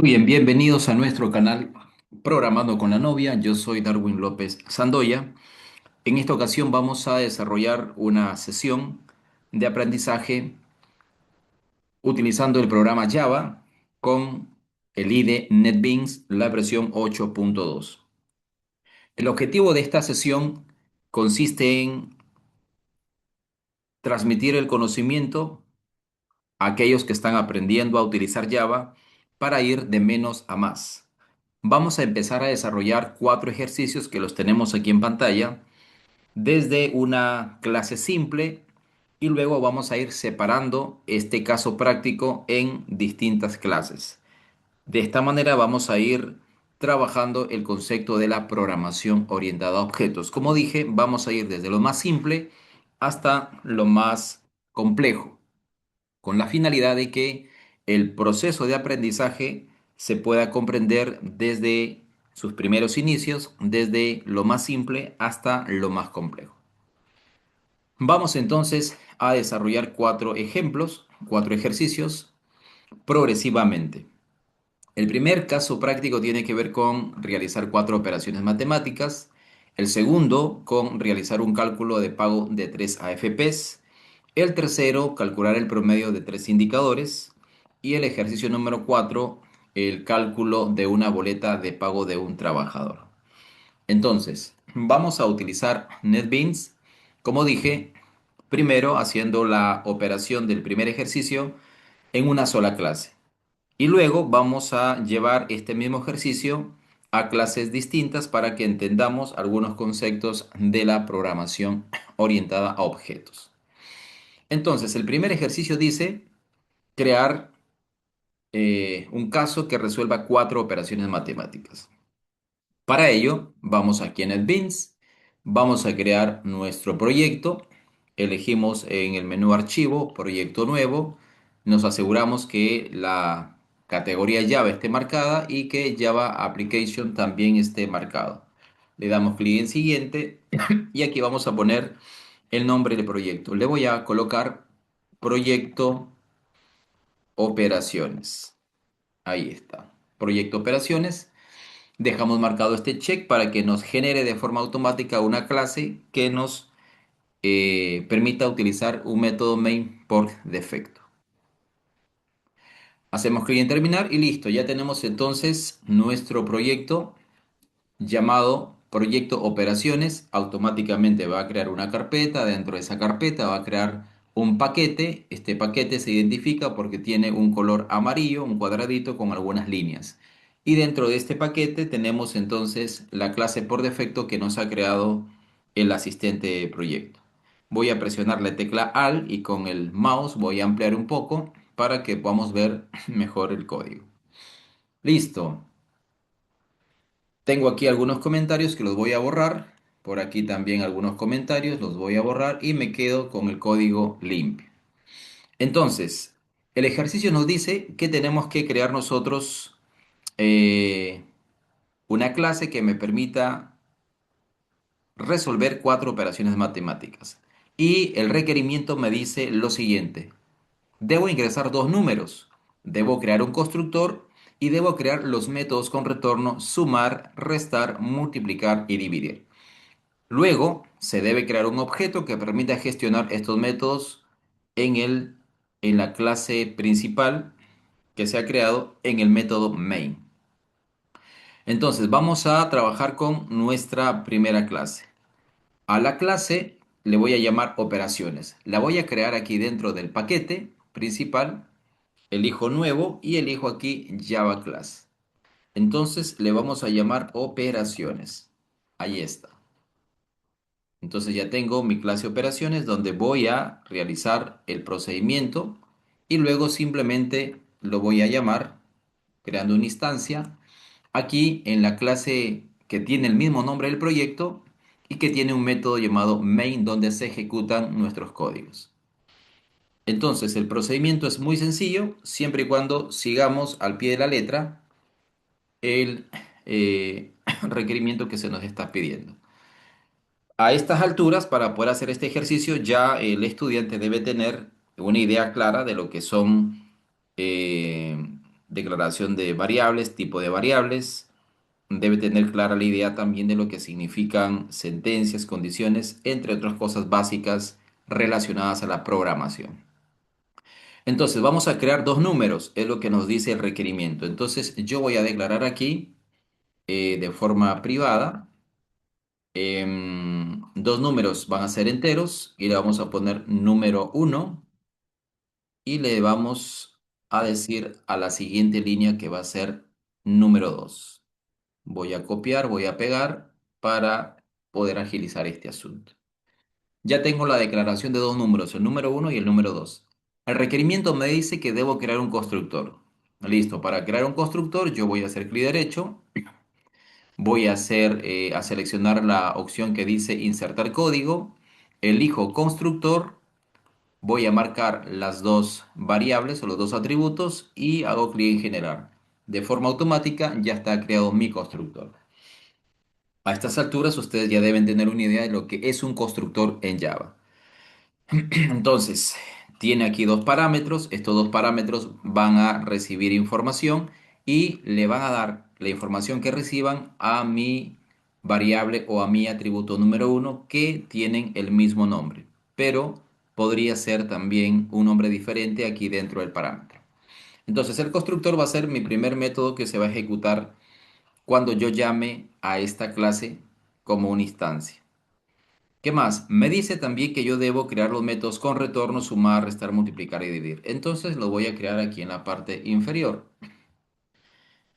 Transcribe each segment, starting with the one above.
Muy bien, bienvenidos a nuestro canal Programando con la Novia. Yo soy Darwin López Sandoya. En esta ocasión vamos a desarrollar una sesión de aprendizaje utilizando el programa Java con el IDE NetBeans, la versión 8.2. El objetivo de esta sesión consiste en transmitir el conocimiento a aquellos que están aprendiendo a utilizar Java para ir de menos a más. Vamos a empezar a desarrollar cuatro ejercicios que los tenemos aquí en pantalla, desde una clase simple y luego vamos a ir separando este caso práctico en distintas clases. De esta manera vamos a ir trabajando el concepto de la programación orientada a objetos. Como dije, vamos a ir desde lo más simple hasta lo más complejo, con la finalidad de que el proceso de aprendizaje se pueda comprender desde sus primeros inicios, desde lo más simple hasta lo más complejo. Vamos entonces a desarrollar cuatro ejemplos, cuatro ejercicios progresivamente. El primer caso práctico tiene que ver con realizar cuatro operaciones matemáticas. El segundo, con realizar un cálculo de pago de 3 AFPs. El tercero, calcular el promedio de tres indicadores. Y el ejercicio número 4, el cálculo de una boleta de pago de un trabajador. Entonces, vamos a utilizar NetBeans, como dije, primero haciendo la operación del primer ejercicio en una sola clase. Y luego vamos a llevar este mismo ejercicio a clases distintas para que entendamos algunos conceptos de la programación orientada a objetos. Entonces, el primer ejercicio dice crear un caso que resuelva cuatro operaciones matemáticas. Para ello, vamos aquí en NetBeans, vamos a crear nuestro proyecto, elegimos en el menú Archivo, Proyecto Nuevo, nos aseguramos que la categoría Java esté marcada y que Java Application también esté marcado. Le damos clic en Siguiente y aquí vamos a poner el nombre del proyecto. Le voy a colocar Proyecto Operaciones. Ahí está. Proyecto Operaciones. Dejamos marcado este check para que nos genere de forma automática una clase que nos permita utilizar un método main por defecto. Hacemos clic en terminar y listo. Ya tenemos entonces nuestro proyecto llamado Proyecto Operaciones. Automáticamente va a crear una carpeta. Dentro de esa carpeta va a crear un paquete. Este paquete se identifica porque tiene un color amarillo, un cuadradito con algunas líneas. Y dentro de este paquete tenemos entonces la clase por defecto que nos ha creado el asistente de proyecto. Voy a presionar la tecla Alt y con el mouse voy a ampliar un poco para que podamos ver mejor el código. Listo. Tengo aquí algunos comentarios que los voy a borrar. Por aquí también algunos comentarios los voy a borrar y me quedo con el código limpio. Entonces, el ejercicio nos dice que tenemos que crear nosotros eh, una clase que me permita resolver cuatro operaciones matemáticas. Y el requerimiento me dice lo siguiente. Debo ingresar dos números. Debo crear un constructor y debo crear los métodos con retorno sumar, restar, multiplicar y dividir. Luego, se debe crear un objeto que permita gestionar estos métodos en en la clase principal que se ha creado en el método main. Entonces, vamos a trabajar con nuestra primera clase. A la clase le voy a llamar operaciones. La voy a crear aquí dentro del paquete principal. Elijo nuevo y elijo aquí Java Class. Entonces le vamos a llamar operaciones. Ahí está. Entonces ya tengo mi clase operaciones donde voy a realizar el procedimiento y luego simplemente lo voy a llamar creando una instancia aquí en la clase que tiene el mismo nombre del proyecto y que tiene un método llamado main donde se ejecutan nuestros códigos. Entonces el procedimiento es muy sencillo siempre y cuando sigamos al pie de la letra el requerimiento que se nos está pidiendo. A estas alturas, para poder hacer este ejercicio, ya el estudiante debe tener una idea clara de lo que son eh, declaración de variables, tipo de variables. Debe tener clara la idea también de lo que significan sentencias, condiciones, entre otras cosas básicas relacionadas a la programación. Entonces, vamos a crear dos números, es lo que nos dice el requerimiento. Entonces, yo voy a declarar aquí de forma privada. Dos números van a ser enteros y le vamos a poner número uno y le vamos a decir a la siguiente línea que va a ser número 2. Voy a copiar, voy a pegar para poder agilizar este asunto. Ya tengo la declaración de dos números, el número uno y el número 2. El requerimiento me dice que debo crear un constructor. Listo, para crear un constructor yo voy a hacer clic derecho, voy a a seleccionar la opción que dice insertar código, elijo constructor, voy a marcar las dos variables o los dos atributos y hago clic en generar. De forma automática ya está creado mi constructor. A estas alturas ustedes ya deben tener una idea de lo que es un constructor en Java. Entonces, tiene aquí dos parámetros. Estos dos parámetros van a recibir información y le van a dar la información que reciban a mi variable o a mi atributo número uno que tienen el mismo nombre, pero podría ser también un nombre diferente aquí dentro del parámetro. Entonces, el constructor va a ser mi primer método que se va a ejecutar cuando yo llame a esta clase como una instancia. ¿Qué más? Me dice también que yo debo crear los métodos con retorno, sumar, restar, multiplicar y dividir. Entonces lo voy a crear aquí en la parte inferior.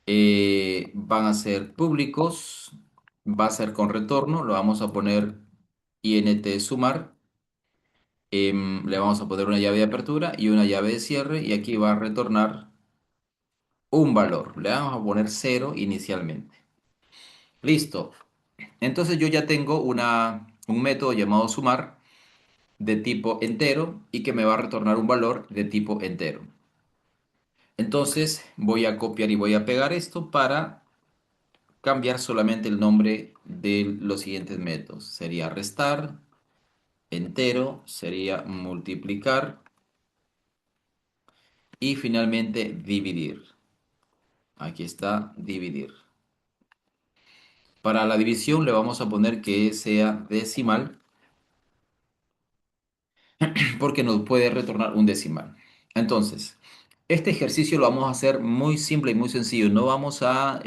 Van a ser públicos, va a ser con retorno, lo vamos a poner int sumar. Le vamos a poner una llave de apertura y una llave de cierre y aquí va a retornar un valor. Le vamos a poner cero inicialmente. Listo. Entonces yo ya tengo un método llamado sumar de tipo entero y que me va a retornar un valor de tipo entero. Entonces voy a copiar y voy a pegar esto para cambiar solamente el nombre de los siguientes métodos. Sería restar, entero, sería multiplicar y finalmente dividir. Aquí está dividir. Para la división le vamos a poner que sea decimal porque nos puede retornar un decimal. Entonces, este ejercicio lo vamos a hacer muy simple y muy sencillo. No vamos a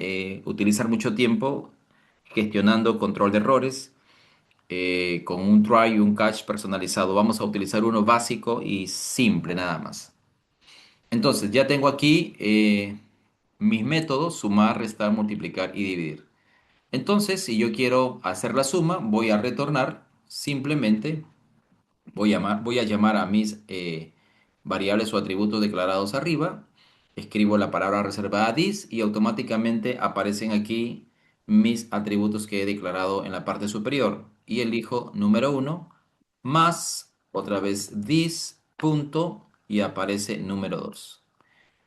utilizar mucho tiempo gestionando control de errores con un try y un catch personalizado. Vamos a utilizar uno básico y simple nada más. Entonces, ya tengo aquí mis métodos, sumar, restar, multiplicar y dividir. Entonces, si yo quiero hacer la suma, voy a retornar simplemente. Voy a llamar a mis variables o atributos declarados arriba, escribo la palabra reservada this y automáticamente aparecen aquí mis atributos que he declarado en la parte superior y elijo número uno más otra vez this punto y aparece número 2.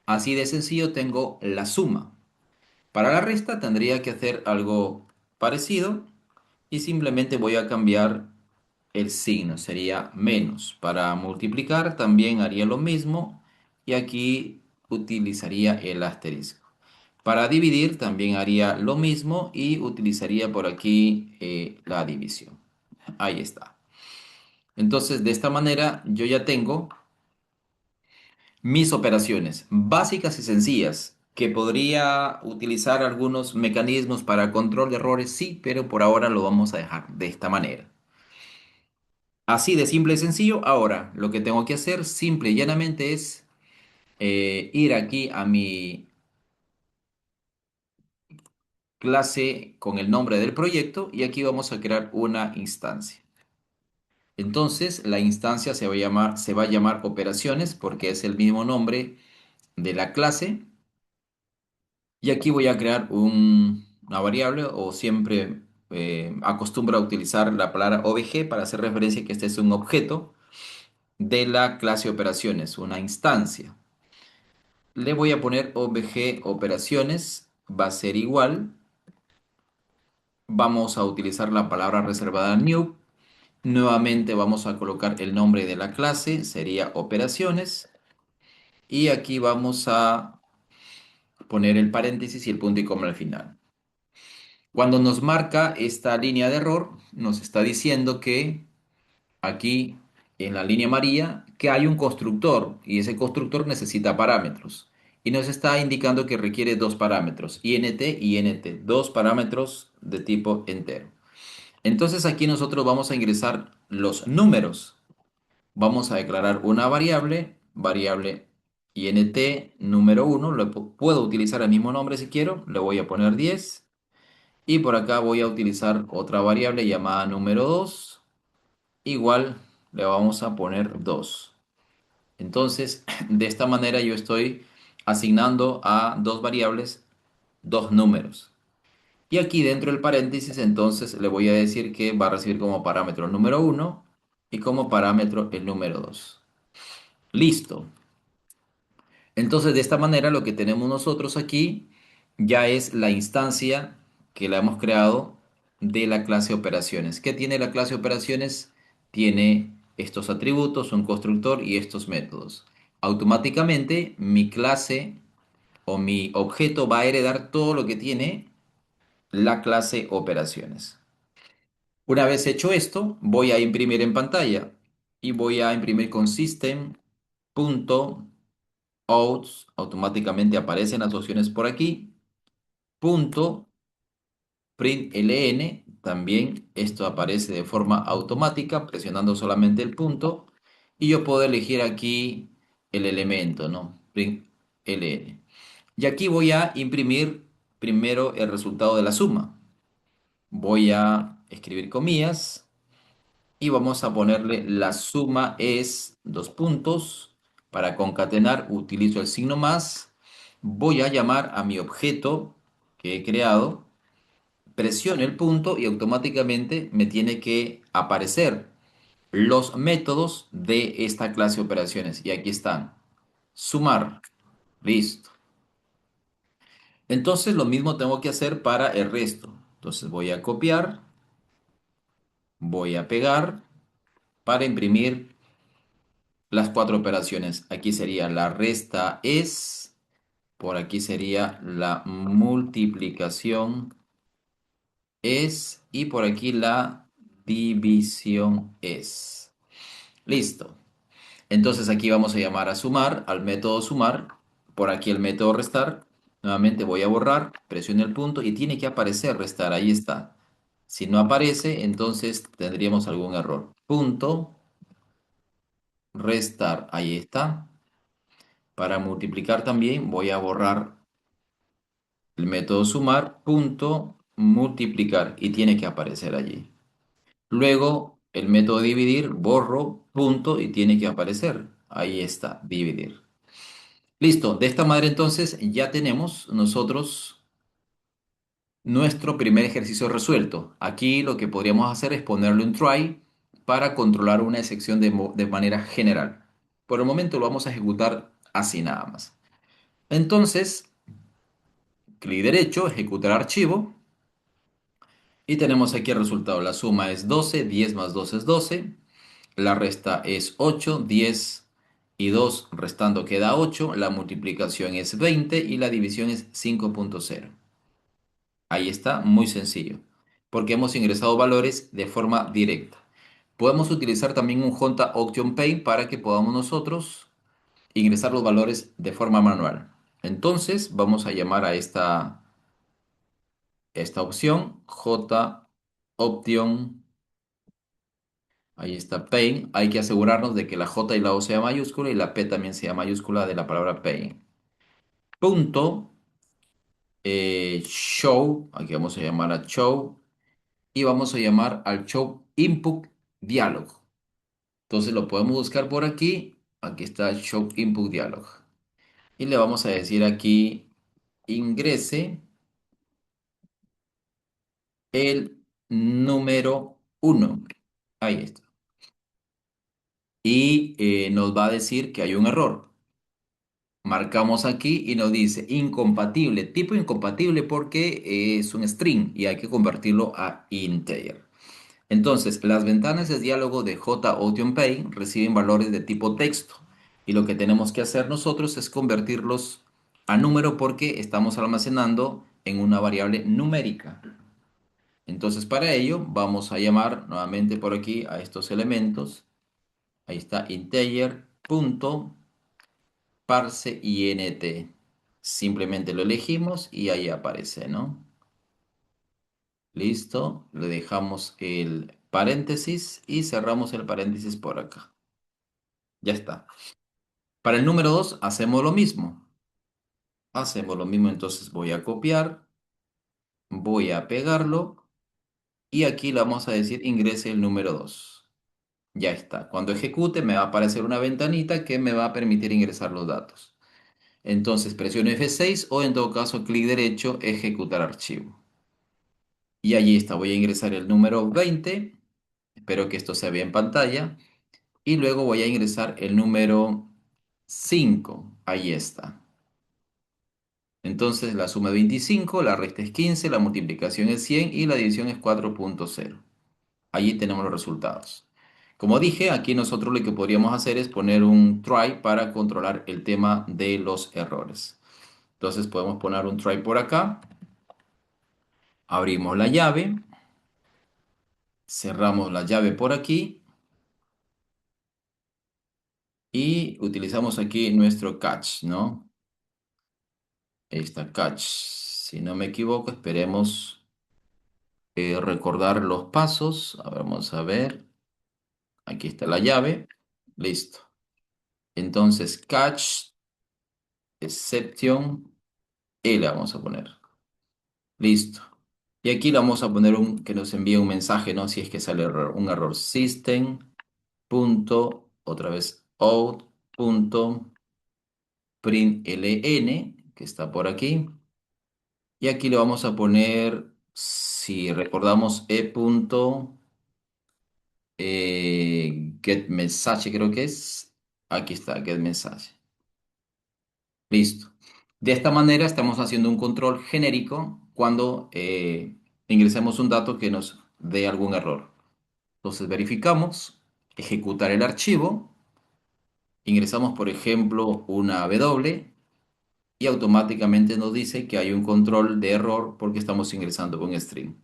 Así de sencillo tengo la suma. Para la resta tendría que hacer algo parecido y simplemente voy a cambiar el signo, sería menos. Para multiplicar también haría lo mismo y aquí utilizaría el asterisco. Para dividir también haría lo mismo y utilizaría por aquí la división. Ahí está. Entonces, de esta manera yo ya tengo mis operaciones básicas y sencillas, que podría utilizar algunos mecanismos para control de errores, sí, pero por ahora lo vamos a dejar de esta manera. Así de simple y sencillo. Ahora, lo que tengo que hacer simple y llanamente es ir aquí a mi clase con el nombre del proyecto y aquí vamos a crear una instancia. Entonces, la instancia se va a llamar operaciones porque es el mismo nombre de la clase. Y aquí voy a crear una variable o siempre acostumbro a utilizar la palabra obj para hacer referencia a que este es un objeto de la clase operaciones, una instancia. Le voy a poner obj operaciones, va a ser igual. Vamos a utilizar la palabra reservada new. Nuevamente vamos a colocar el nombre de la clase, sería operaciones. Y aquí vamos a poner el paréntesis y el punto y coma al final. Cuando nos marca esta línea de error, nos está diciendo que aquí en la línea amarilla que hay un constructor y ese constructor necesita parámetros. Y nos está indicando que requiere dos parámetros, int y int, dos parámetros de tipo entero. Entonces aquí nosotros vamos a ingresar los números. Vamos a declarar una variable, variable int número uno. Puedo utilizar el mismo nombre si quiero, le voy a poner 10. Y por acá voy a utilizar otra variable llamada número 2. Igual le vamos a poner 2. Entonces, de esta manera yo estoy asignando a dos variables dos números. Y aquí dentro del paréntesis, entonces le voy a decir que va a recibir como parámetro el número uno y como parámetro el número 2. Listo. Entonces, de esta manera lo que tenemos nosotros aquí ya es la instancia que la hemos creado de la clase operaciones. ¿Qué tiene la clase operaciones? Tiene estos atributos, un constructor y estos métodos. Automáticamente mi clase o mi objeto va a heredar todo lo que tiene la clase operaciones. Una vez hecho esto, voy a imprimir en pantalla y voy a imprimir con system.out, automáticamente aparecen las opciones por aquí, punto println, también esto aparece de forma automática, presionando solamente el punto, y yo puedo elegir aquí el elemento, ¿no? Println. Y aquí voy a imprimir primero el resultado de la suma. Voy a escribir comillas y vamos a ponerle la suma es dos puntos. Para concatenar utilizo el signo más. Voy a llamar a mi objeto que he creado, presiono el punto y automáticamente me tiene que aparecer los métodos de esta clase de operaciones. Y aquí están. Sumar. Listo. Entonces lo mismo tengo que hacer para el resto. Entonces voy a copiar, voy a pegar para imprimir las cuatro operaciones. Aquí sería la resta es, por aquí sería la multiplicación es y por aquí la división es. Listo. Entonces aquí vamos a llamar a sumar, al método sumar, por aquí el método restar. Nuevamente voy a borrar, presiono el punto y tiene que aparecer restar, ahí está. Si no aparece, entonces tendríamos algún error. Punto, restar, ahí está. Para multiplicar también voy a borrar el método sumar, punto, multiplicar y tiene que aparecer allí. Luego el método dividir, borro, punto y tiene que aparecer. Ahí está, dividir. Listo, de esta manera entonces ya tenemos nosotros nuestro primer ejercicio resuelto. Aquí lo que podríamos hacer es ponerle un try para controlar una excepción de manera general. Por el momento lo vamos a ejecutar así nada más. Entonces, clic derecho, ejecutar archivo y tenemos aquí el resultado. La suma es 12, 10 más 2 es 12, la resta es 8, 10 y 2 restando queda 8, la multiplicación es 20 y la división es 5,0. Ahí está, muy sencillo, porque hemos ingresado valores de forma directa. Podemos utilizar también un J Auction Pay para que podamos nosotros ingresar los valores de forma manual. Entonces, vamos a llamar a esta opción J Option. Ahí está Pay. Hay que asegurarnos de que la J y la O sea mayúscula y la P también sea mayúscula de la palabra Pay. Punto. Show. Aquí vamos a llamar a Show. Y vamos a llamar al Show Input Dialog. Entonces lo podemos buscar por aquí. Aquí está Show Input Dialog. Y le vamos a decir aquí ingrese el número uno. Ahí está. Y nos va a decir que hay un error. Marcamos aquí y nos dice incompatible, tipo incompatible porque es un string y hay que convertirlo a integer. Entonces, las ventanas de diálogo de JAutionPay reciben valores de tipo texto y lo que tenemos que hacer nosotros es convertirlos a número porque estamos almacenando en una variable numérica. Entonces, para ello, vamos a llamar nuevamente por aquí a estos elementos. Ahí está, integer.parseInt. Simplemente lo elegimos y ahí aparece, ¿no? Listo, le dejamos el paréntesis y cerramos el paréntesis por acá. Ya está. Para el número 2 hacemos lo mismo. Hacemos lo mismo, entonces voy a copiar, voy a pegarlo y aquí le vamos a decir ingrese el número 2. Ya está. Cuando ejecute me va a aparecer una ventanita que me va a permitir ingresar los datos. Entonces presiono F6 o en todo caso clic derecho, ejecutar archivo. Y allí está, voy a ingresar el número 20. Espero que esto se vea en pantalla. Y luego voy a ingresar el número 5. Ahí está. Entonces la suma es 25, la resta es 15, la multiplicación es 100 y la división es 4.0. Allí tenemos los resultados. Como dije, aquí nosotros lo que podríamos hacer es poner un try para controlar el tema de los errores. Entonces podemos poner un try por acá, abrimos la llave, cerramos la llave por aquí y utilizamos aquí nuestro catch, ¿no? Ahí está catch. Si no me equivoco, esperemos recordar los pasos. A ver, vamos a ver. Aquí está la llave. Listo. Entonces, catch, exception, le vamos a poner. Listo. Y aquí le vamos a poner que nos envíe un mensaje, ¿no? Si es que sale un error. System, punto, otra vez, out, punto, println, que está por aquí. Y aquí le vamos a poner, si recordamos, get message, creo que es. Aquí está, get message. Listo. De esta manera estamos haciendo un control genérico cuando ingresemos un dato que nos dé algún error. Entonces verificamos, ejecutar el archivo, ingresamos por ejemplo una W y automáticamente nos dice que hay un control de error porque estamos ingresando un string.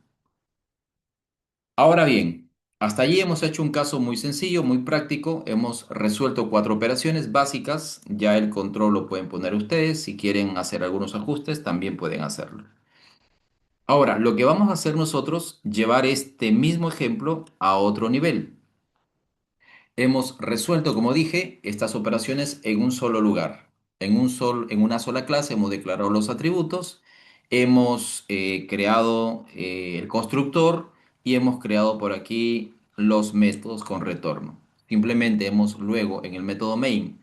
Ahora bien, hasta allí hemos hecho un caso muy sencillo, muy práctico. Hemos resuelto cuatro operaciones básicas. Ya el control lo pueden poner ustedes. Si quieren hacer algunos ajustes, también pueden hacerlo. Ahora, lo que vamos a hacer nosotros, llevar este mismo ejemplo a otro nivel. Hemos resuelto, como dije, estas operaciones en un solo lugar. En una sola clase hemos declarado los atributos, hemos creado el constructor y hemos creado por aquí los métodos con retorno. Simplemente hemos luego en el método main,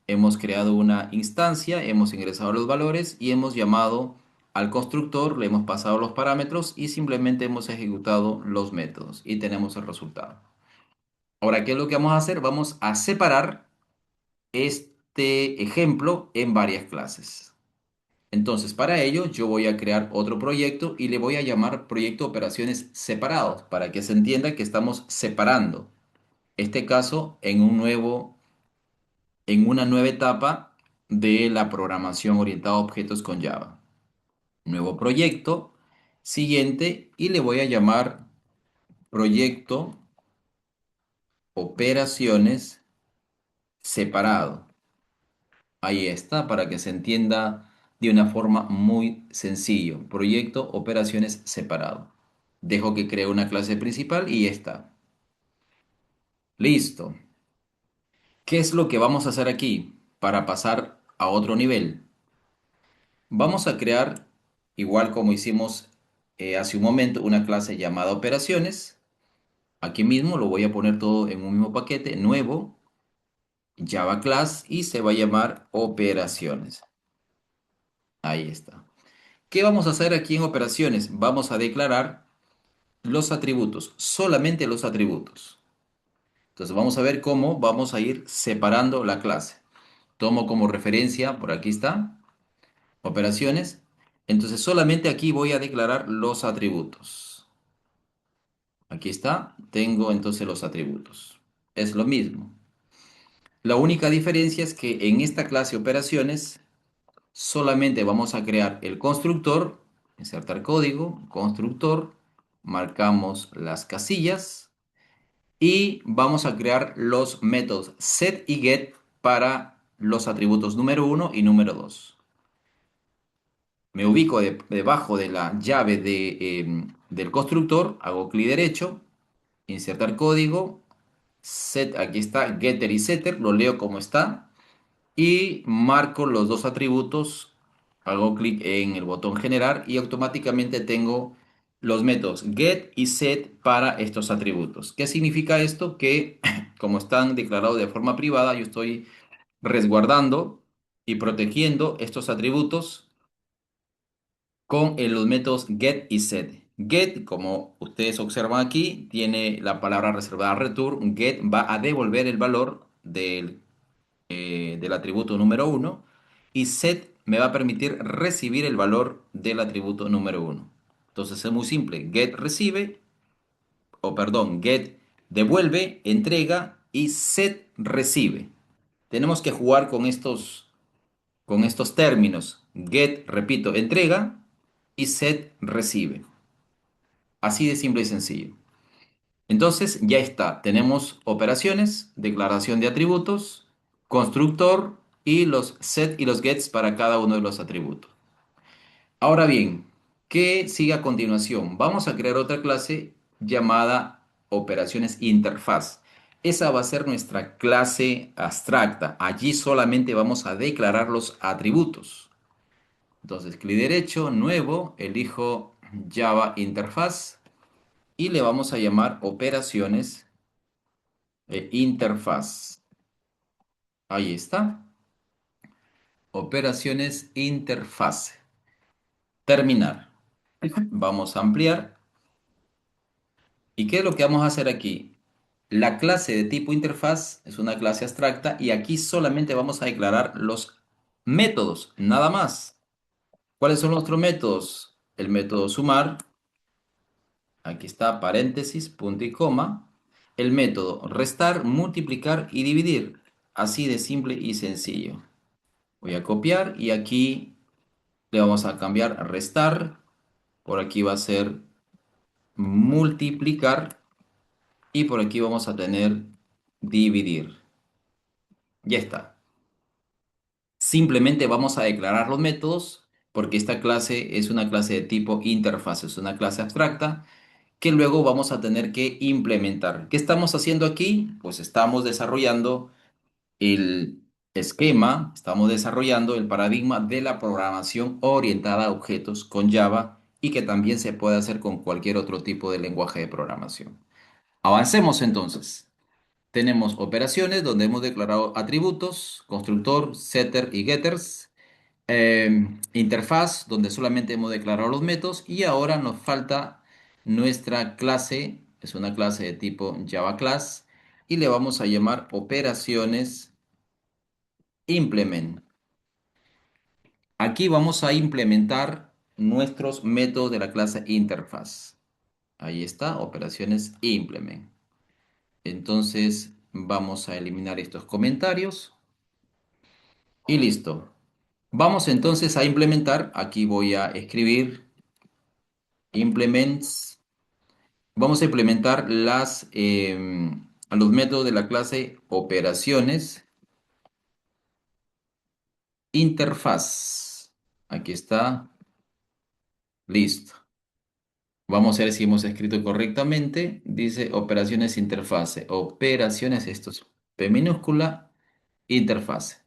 hemos creado una instancia, hemos ingresado los valores y hemos llamado al constructor, le hemos pasado los parámetros y simplemente hemos ejecutado los métodos y tenemos el resultado. Ahora, ¿qué es lo que vamos a hacer? Vamos a separar este ejemplo en varias clases. Entonces, para ello, yo voy a crear otro proyecto y le voy a llamar proyecto operaciones separados para que se entienda que estamos separando este caso en una nueva etapa de la programación orientada a objetos con Java. Nuevo proyecto, siguiente, y le voy a llamar proyecto operaciones separado. Ahí está, para que se entienda de una forma muy sencillo. Proyecto, operaciones separado. Dejo que cree una clase principal y ya está. Listo. ¿Qué es lo que vamos a hacer aquí para pasar a otro nivel? Vamos a crear, igual como hicimos hace un momento, una clase llamada operaciones. Aquí mismo lo voy a poner todo en un mismo paquete, nuevo, Java class, y se va a llamar operaciones. Ahí está. ¿Qué vamos a hacer aquí en operaciones? Vamos a declarar los atributos, solamente los atributos. Entonces vamos a ver cómo vamos a ir separando la clase. Tomo como referencia, por aquí está, operaciones. Entonces solamente aquí voy a declarar los atributos. Aquí está, tengo entonces los atributos. Es lo mismo. La única diferencia es que en esta clase operaciones solamente vamos a crear el constructor, insertar código, constructor, marcamos las casillas y vamos a crear los métodos set y get para los atributos número uno y número 2. Me ubico debajo de la llave del constructor, hago clic derecho, insertar código, set, aquí está, getter y setter, lo leo como está y marco los dos atributos, hago clic en el botón generar y automáticamente tengo los métodos get y set para estos atributos. ¿Qué significa esto? Que como están declarados de forma privada, yo estoy resguardando y protegiendo estos atributos con los métodos get y set. Get, como ustedes observan aquí, tiene la palabra reservada return. Get va a devolver el valor del atributo número uno y set me va a permitir recibir el valor del atributo número uno. Entonces es muy simple. Get recibe, o perdón, get devuelve, entrega y set recibe. Tenemos que jugar con estos términos. Get, repito, entrega y set recibe. Así de simple y sencillo. Entonces ya está. Tenemos operaciones, declaración de atributos, constructor y los set y los gets para cada uno de los atributos. Ahora bien, ¿qué sigue a continuación? Vamos a crear otra clase llamada operaciones interfaz. Esa va a ser nuestra clase abstracta. Allí solamente vamos a declarar los atributos. Entonces, clic derecho, nuevo, elijo Java Interfaz y le vamos a llamar operaciones interfaz. Ahí está. Operaciones interfaz. Terminar. Vamos a ampliar. ¿Y qué es lo que vamos a hacer aquí? La clase de tipo interfaz es una clase abstracta y aquí solamente vamos a declarar los métodos, nada más. ¿Cuáles son nuestros métodos? El método sumar, aquí está paréntesis, punto y coma. El método restar, multiplicar y dividir. Así de simple y sencillo. Voy a copiar y aquí le vamos a cambiar a restar. Por aquí va a ser multiplicar y por aquí vamos a tener dividir. Ya está. Simplemente vamos a declarar los métodos porque esta clase es una clase de tipo interfaz, es una clase abstracta que luego vamos a tener que implementar. ¿Qué estamos haciendo aquí? Pues estamos desarrollando el esquema, estamos desarrollando el paradigma de la programación orientada a objetos con Java y que también se puede hacer con cualquier otro tipo de lenguaje de programación. Avancemos entonces. Tenemos operaciones donde hemos declarado atributos, constructor, setter y getters. Interfaz donde solamente hemos declarado los métodos y ahora nos falta nuestra clase, es una clase de tipo Java Class y le vamos a llamar operaciones implement. Aquí vamos a implementar nuestros métodos de la clase interfaz. Ahí está, operaciones implement. Entonces vamos a eliminar estos comentarios y listo. Vamos entonces a implementar, aquí voy a escribir implements. Vamos a implementar a los métodos de la clase operaciones interfaz. Aquí está, listo. Vamos a ver si hemos escrito correctamente. Dice operaciones interfase. Operaciones, esto es P minúscula, interfase.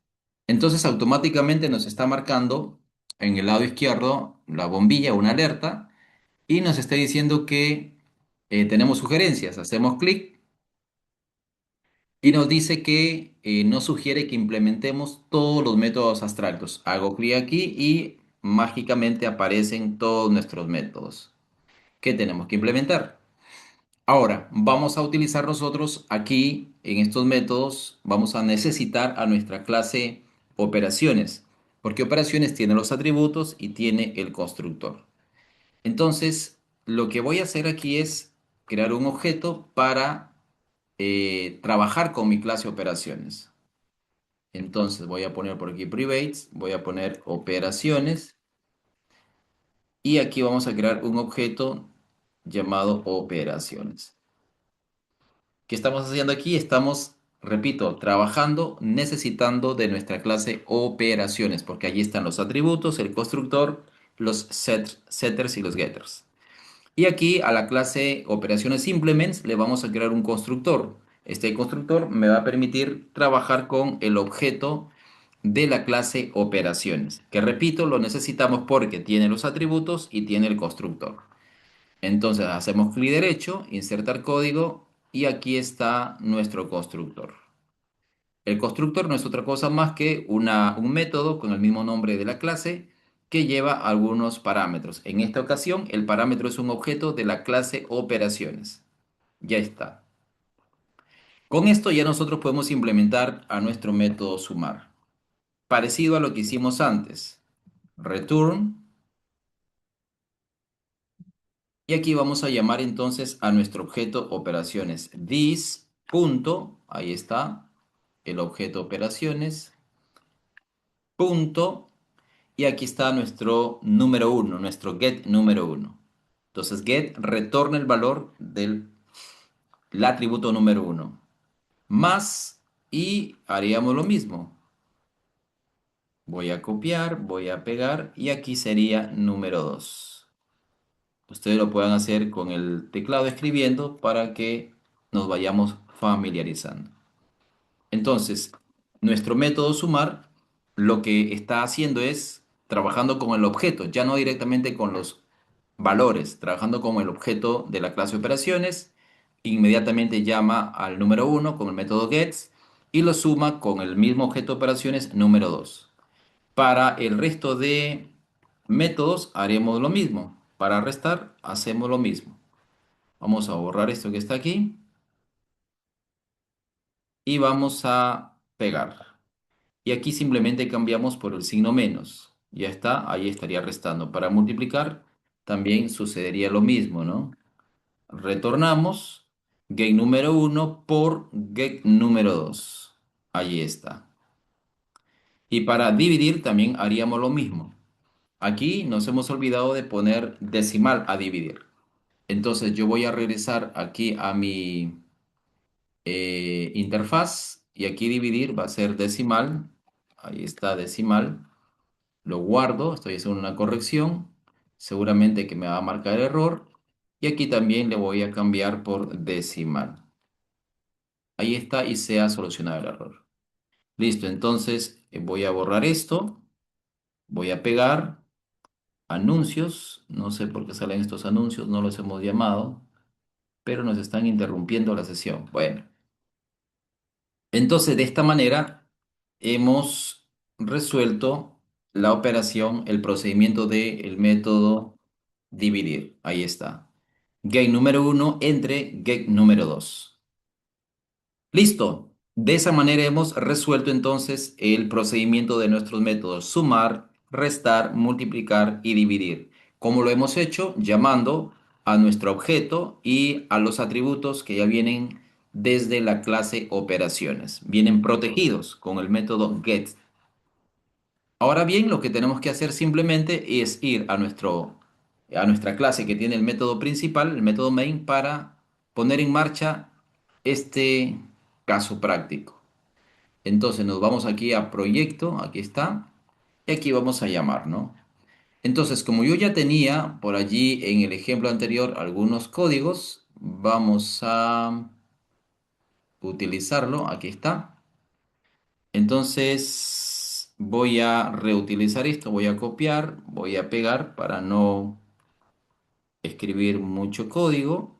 Entonces automáticamente nos está marcando en el lado izquierdo la bombilla, una alerta, y nos está diciendo que tenemos sugerencias. Hacemos clic y nos dice que nos sugiere que implementemos todos los métodos abstractos. Hago clic aquí y mágicamente aparecen todos nuestros métodos que tenemos que implementar. Ahora, vamos a utilizar nosotros aquí en estos métodos, vamos a necesitar a nuestra clase operaciones, porque operaciones tiene los atributos y tiene el constructor. Entonces, lo que voy a hacer aquí es crear un objeto para trabajar con mi clase operaciones. Entonces voy a poner por aquí privates, voy a poner operaciones y aquí vamos a crear un objeto llamado operaciones. ¿Qué estamos haciendo aquí? Estamos, repito, trabajando, necesitando de nuestra clase operaciones, porque allí están los atributos, el constructor, los setters y los getters. Y aquí a la clase operaciones implements le vamos a crear un constructor. Este constructor me va a permitir trabajar con el objeto de la clase operaciones, que repito, lo necesitamos porque tiene los atributos y tiene el constructor. Entonces hacemos clic derecho, insertar código y aquí está nuestro constructor. El constructor no es otra cosa más que un método con el mismo nombre de la clase que lleva algunos parámetros. En esta ocasión, el parámetro es un objeto de la clase operaciones. Ya está. Con esto ya nosotros podemos implementar a nuestro método sumar. Parecido a lo que hicimos antes. Return. Y aquí vamos a llamar entonces a nuestro objeto operaciones. This punto, ahí está, el objeto operaciones, punto, y aquí está nuestro número uno, nuestro get número uno. Entonces get retorna el valor del el atributo número uno. Más, y haríamos lo mismo. Voy a copiar, voy a pegar, y aquí sería número 2. Ustedes lo puedan hacer con el teclado escribiendo para que nos vayamos familiarizando. Entonces, nuestro método sumar lo que está haciendo es trabajando con el objeto, ya no directamente con los valores, trabajando con el objeto de la clase operaciones, inmediatamente llama al número uno con el método gets y lo suma con el mismo objeto de operaciones número 2. Para el resto de métodos haremos lo mismo. Para restar hacemos lo mismo. Vamos a borrar esto que está aquí y vamos a pegar. Y aquí simplemente cambiamos por el signo menos. Ya está, ahí estaría restando. Para multiplicar también sucedería lo mismo, ¿no? Retornamos get número uno por get número 2. Ahí está. Y para dividir también haríamos lo mismo. Aquí nos hemos olvidado de poner decimal a dividir. Entonces yo voy a regresar aquí a mi interfaz y aquí dividir va a ser decimal. Ahí está decimal. Lo guardo, estoy haciendo una corrección. Seguramente que me va a marcar error. Y aquí también le voy a cambiar por decimal. Ahí está y se ha solucionado el error. Listo, entonces voy a borrar esto. Voy a pegar anuncios. No sé por qué salen estos anuncios, no los hemos llamado, pero nos están interrumpiendo la sesión. Bueno. Entonces, de esta manera, hemos resuelto la operación, el procedimiento del método dividir. Ahí está. Get número uno entre get número 2. Listo. De esa manera hemos resuelto entonces el procedimiento de nuestros métodos sumar, restar, multiplicar y dividir. ¿Cómo lo hemos hecho? Llamando a nuestro objeto y a los atributos que ya vienen desde la clase operaciones. Vienen protegidos con el método get. Ahora bien, lo que tenemos que hacer simplemente es ir a nuestra clase que tiene el método principal, el método main, para poner en marcha este caso práctico. Entonces nos vamos aquí a proyecto, aquí está, y aquí vamos a llamar, ¿no? Entonces, como yo ya tenía por allí en el ejemplo anterior algunos códigos, vamos a utilizarlo, aquí está. Entonces, voy a reutilizar esto, voy a copiar, voy a pegar para no escribir mucho código.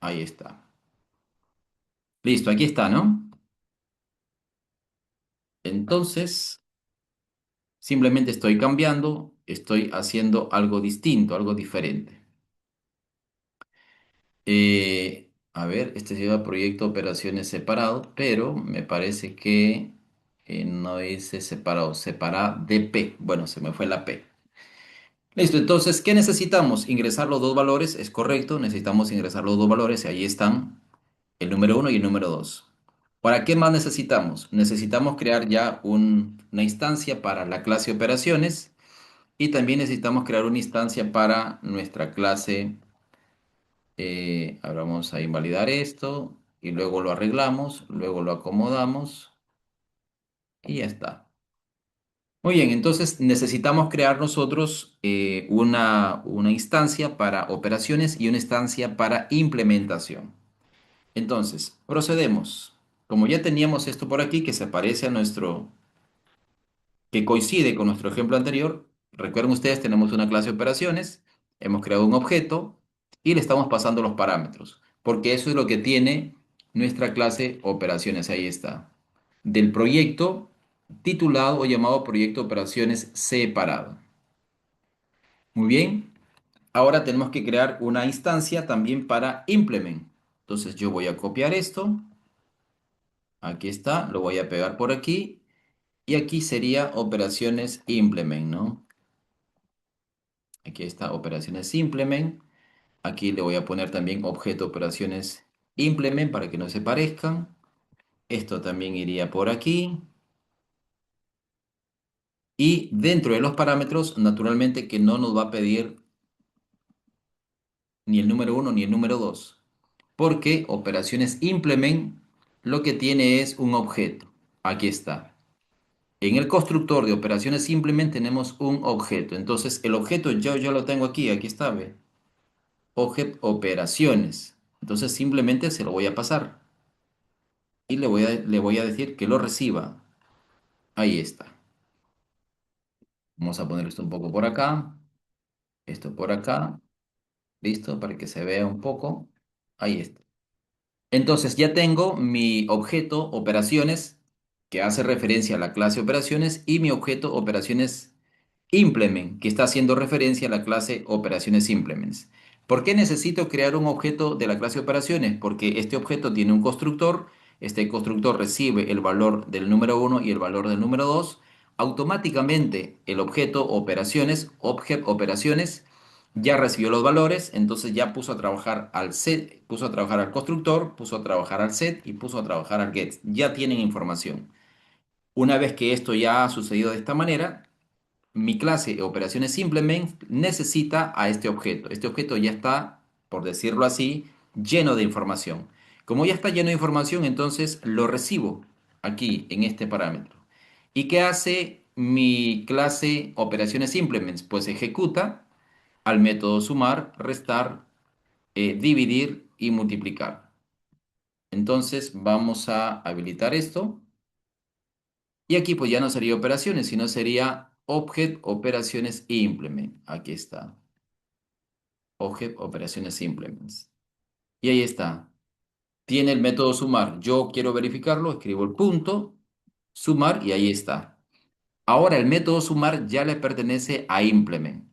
Ahí está. Listo, aquí está, ¿no? Entonces, simplemente estoy cambiando, estoy haciendo algo distinto, algo diferente. A ver, este lleva proyecto operaciones separado, pero me parece que no dice separado, separa de P. Bueno, se me fue la P. Listo, entonces, ¿qué necesitamos? Ingresar los dos valores, es correcto, necesitamos ingresar los dos valores y ahí están el número uno y el número 2. ¿Para qué más necesitamos? Necesitamos crear ya una instancia para la clase operaciones y también necesitamos crear una instancia para nuestra clase. Ahora vamos a invalidar esto y luego lo arreglamos, luego lo acomodamos y ya está. Muy bien, entonces necesitamos crear nosotros una instancia para operaciones y una instancia para implementación. Entonces, procedemos. Como ya teníamos esto por aquí que se parece a que coincide con nuestro ejemplo anterior, recuerden ustedes, tenemos una clase de operaciones, hemos creado un objeto y le estamos pasando los parámetros, porque eso es lo que tiene nuestra clase operaciones. Ahí está. Del proyecto titulado o llamado proyecto operaciones separado. Muy bien. Ahora tenemos que crear una instancia también para implement. Entonces yo voy a copiar esto. Aquí está, lo voy a pegar por aquí. Y aquí sería operaciones implement, ¿no? Aquí está operaciones implement. Aquí le voy a poner también objeto operaciones implement para que no se parezcan. Esto también iría por aquí. Y dentro de los parámetros, naturalmente que no nos va a pedir ni el número uno ni el número 2, porque operaciones implement lo que tiene es un objeto. Aquí está. En el constructor de operaciones implement tenemos un objeto. Entonces, el objeto yo lo tengo aquí, aquí está, ¿ve? Object operaciones. Entonces, simplemente se lo voy a pasar y le voy a decir que lo reciba. Ahí está. Vamos a poner esto un poco por acá, esto por acá. Listo, para que se vea un poco. Ahí está. Entonces ya tengo mi objeto operaciones que hace referencia a la clase operaciones y mi objeto operaciones implement que está haciendo referencia a la clase operaciones implements. ¿Por qué necesito crear un objeto de la clase operaciones? Porque este objeto tiene un constructor, este constructor recibe el valor del número uno y el valor del número 2. Automáticamente el objeto operaciones, object operaciones, ya recibió los valores, entonces ya puso a trabajar al set, puso a trabajar al constructor, puso a trabajar al set y puso a trabajar al get. Ya tienen información. Una vez que esto ya ha sucedido de esta manera, mi clase operaciones implement necesita a este objeto. Este objeto ya está, por decirlo así, lleno de información. Como ya está lleno de información, entonces lo recibo aquí en este parámetro. ¿Y qué hace mi clase operaciones implements? Pues ejecuta al método sumar, restar, dividir y multiplicar. Entonces vamos a habilitar esto. Y aquí pues ya no sería operaciones, sino sería Object Operaciones Implement. Aquí está. Object Operaciones Implements. Y ahí está. Tiene el método sumar. Yo quiero verificarlo, escribo el punto, sumar y ahí está. Ahora el método sumar ya le pertenece a implement.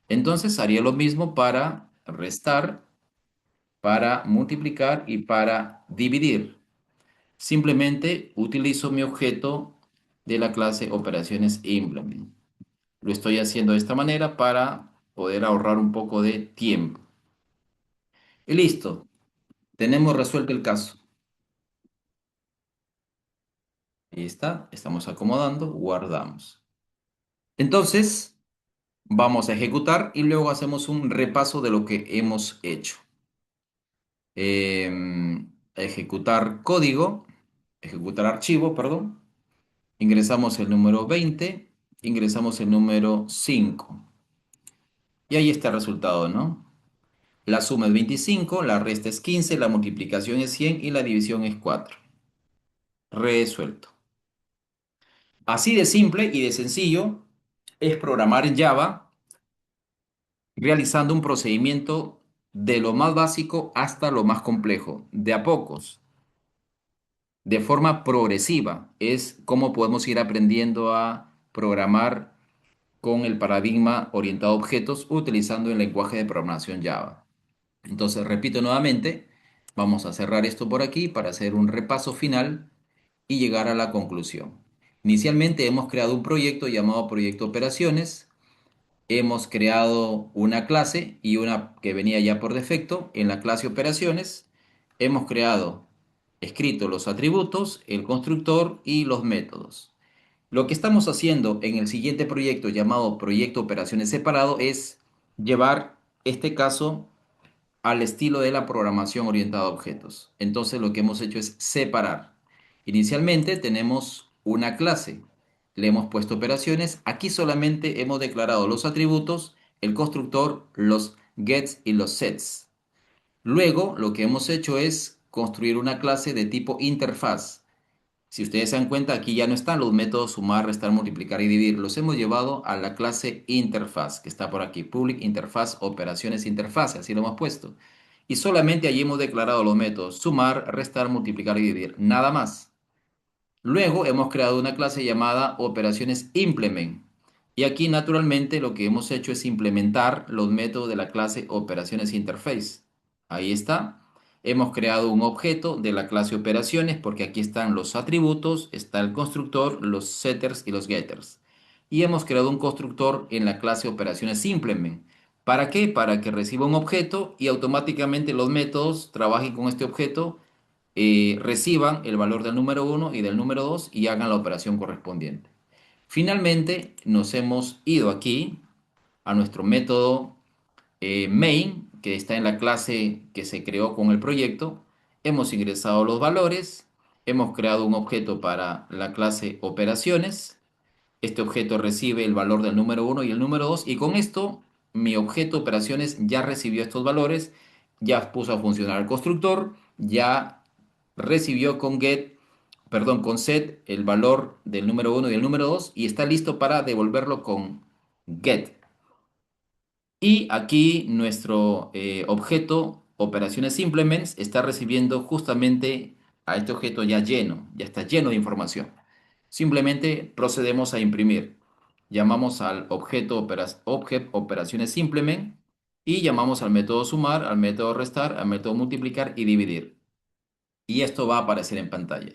Entonces haría lo mismo para restar, para multiplicar y para dividir. Simplemente utilizo mi objeto de la clase operaciones implement. Lo estoy haciendo de esta manera para poder ahorrar un poco de tiempo. Y listo, tenemos resuelto el caso. Ahí está, estamos acomodando, guardamos. Entonces, vamos a ejecutar y luego hacemos un repaso de lo que hemos hecho. Ejecutar código, ejecutar archivo, perdón. Ingresamos el número 20, ingresamos el número 5. Y ahí está el resultado, ¿no? La suma es 25, la resta es 15, la multiplicación es 100 y la división es 4. Resuelto. Así de simple y de sencillo es programar en Java realizando un procedimiento de lo más básico hasta lo más complejo, de a pocos, de forma progresiva. Es cómo podemos ir aprendiendo a programar con el paradigma orientado a objetos utilizando el lenguaje de programación Java. Entonces, repito nuevamente, vamos a cerrar esto por aquí para hacer un repaso final y llegar a la conclusión. Inicialmente hemos creado un proyecto llamado Proyecto Operaciones. Hemos creado una clase y una que venía ya por defecto en la clase Operaciones. Hemos creado escrito los atributos, el constructor y los métodos. Lo que estamos haciendo en el siguiente proyecto llamado Proyecto Operaciones Separado es llevar este caso al estilo de la programación orientada a objetos. Entonces lo que hemos hecho es separar. Inicialmente tenemos una clase, le hemos puesto operaciones, aquí solamente hemos declarado los atributos, el constructor, los gets y los sets. Luego lo que hemos hecho es construir una clase de tipo interfaz. Si ustedes se dan cuenta, aquí ya no están los métodos sumar, restar, multiplicar y dividir. Los hemos llevado a la clase interfaz, que está por aquí. Public interfaz, operaciones interfaz, así lo hemos puesto. Y solamente allí hemos declarado los métodos sumar, restar, multiplicar y dividir. Nada más. Luego hemos creado una clase llamada operaciones implement. Y aquí naturalmente lo que hemos hecho es implementar los métodos de la clase operaciones interface. Ahí está. Hemos creado un objeto de la clase operaciones porque aquí están los atributos, está el constructor, los setters y los getters. Y hemos creado un constructor en la clase operaciones implement. ¿Para qué? Para que reciba un objeto y automáticamente los métodos trabajen con este objeto, reciban el valor del número uno y del número 2 y hagan la operación correspondiente. Finalmente, nos hemos ido aquí a nuestro método main, que está en la clase que se creó con el proyecto. Hemos ingresado los valores, hemos creado un objeto para la clase operaciones. Este objeto recibe el valor del número uno y el número 2 y con esto mi objeto operaciones ya recibió estos valores, ya puso a funcionar el constructor, ya recibió con get, perdón, con set el valor del número uno y el número 2 y está listo para devolverlo con get. Y aquí nuestro objeto operaciones implements está recibiendo justamente a este objeto ya lleno, ya está lleno de información. Simplemente procedemos a imprimir. Llamamos al objeto object operaciones implement y llamamos al método sumar, al método restar, al método multiplicar y dividir. Y esto va a aparecer en pantalla.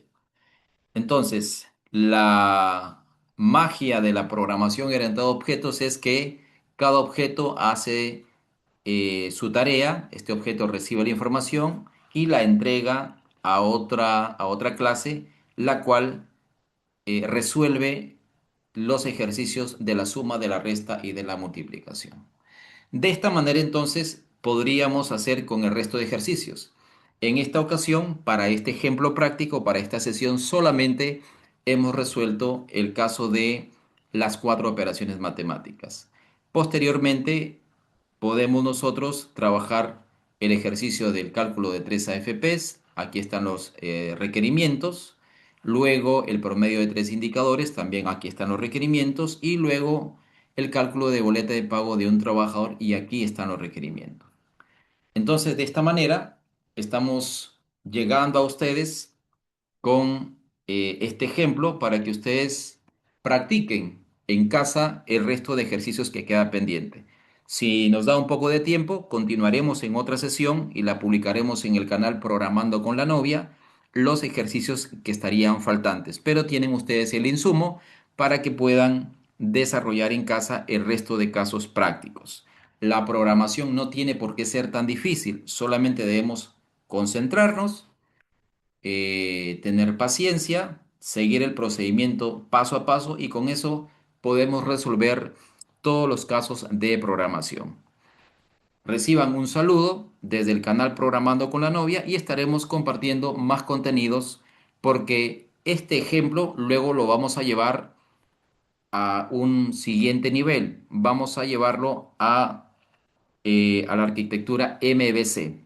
Entonces, la magia de la programación orientada a objetos es que cada objeto hace su tarea, este objeto recibe la información y la entrega a otra clase, la cual resuelve los ejercicios de la suma, de la resta y de la multiplicación. De esta manera entonces podríamos hacer con el resto de ejercicios. En esta ocasión, para este ejemplo práctico, para esta sesión, solamente hemos resuelto el caso de las cuatro operaciones matemáticas. Posteriormente, podemos nosotros trabajar el ejercicio del cálculo de 3 AFPs. Aquí están los requerimientos. Luego el promedio de tres indicadores, también aquí están los requerimientos. Y luego el cálculo de boleta de pago de un trabajador y aquí están los requerimientos. Entonces, de esta manera, estamos llegando a ustedes con este ejemplo para que ustedes practiquen en casa el resto de ejercicios que queda pendiente. Si nos da un poco de tiempo, continuaremos en otra sesión y la publicaremos en el canal Programando con la Novia, los ejercicios que estarían faltantes, pero tienen ustedes el insumo para que puedan desarrollar en casa el resto de casos prácticos. La programación no tiene por qué ser tan difícil, solamente debemos concentrarnos, tener paciencia, seguir el procedimiento paso a paso y con eso podemos resolver todos los casos de programación. Reciban un saludo desde el canal Programando con la Novia y estaremos compartiendo más contenidos porque este ejemplo luego lo vamos a llevar a un siguiente nivel. Vamos a llevarlo a la arquitectura MVC,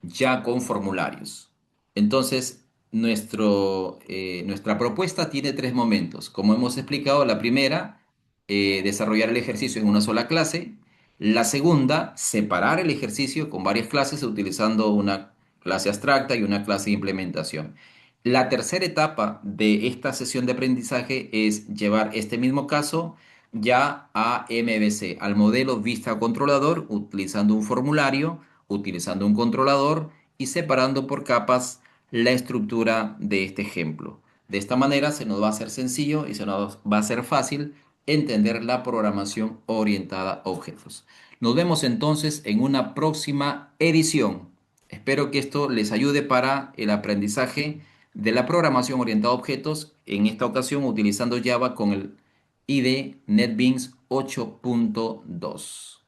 ya con formularios. Entonces, nuestra propuesta tiene tres momentos. Como hemos explicado, la primera, desarrollar el ejercicio en una sola clase. La segunda, separar el ejercicio con varias clases utilizando una clase abstracta y una clase de implementación. La tercera etapa de esta sesión de aprendizaje es llevar este mismo caso ya a MVC, al modelo vista controlador, utilizando un formulario, utilizando un controlador y separando por capas la estructura de este ejemplo. De esta manera se nos va a hacer sencillo y se nos va a hacer fácil entender la programación orientada a objetos. Nos vemos entonces en una próxima edición. Espero que esto les ayude para el aprendizaje de la programación orientada a objetos, en esta ocasión utilizando Java con el IDE NetBeans 8.2.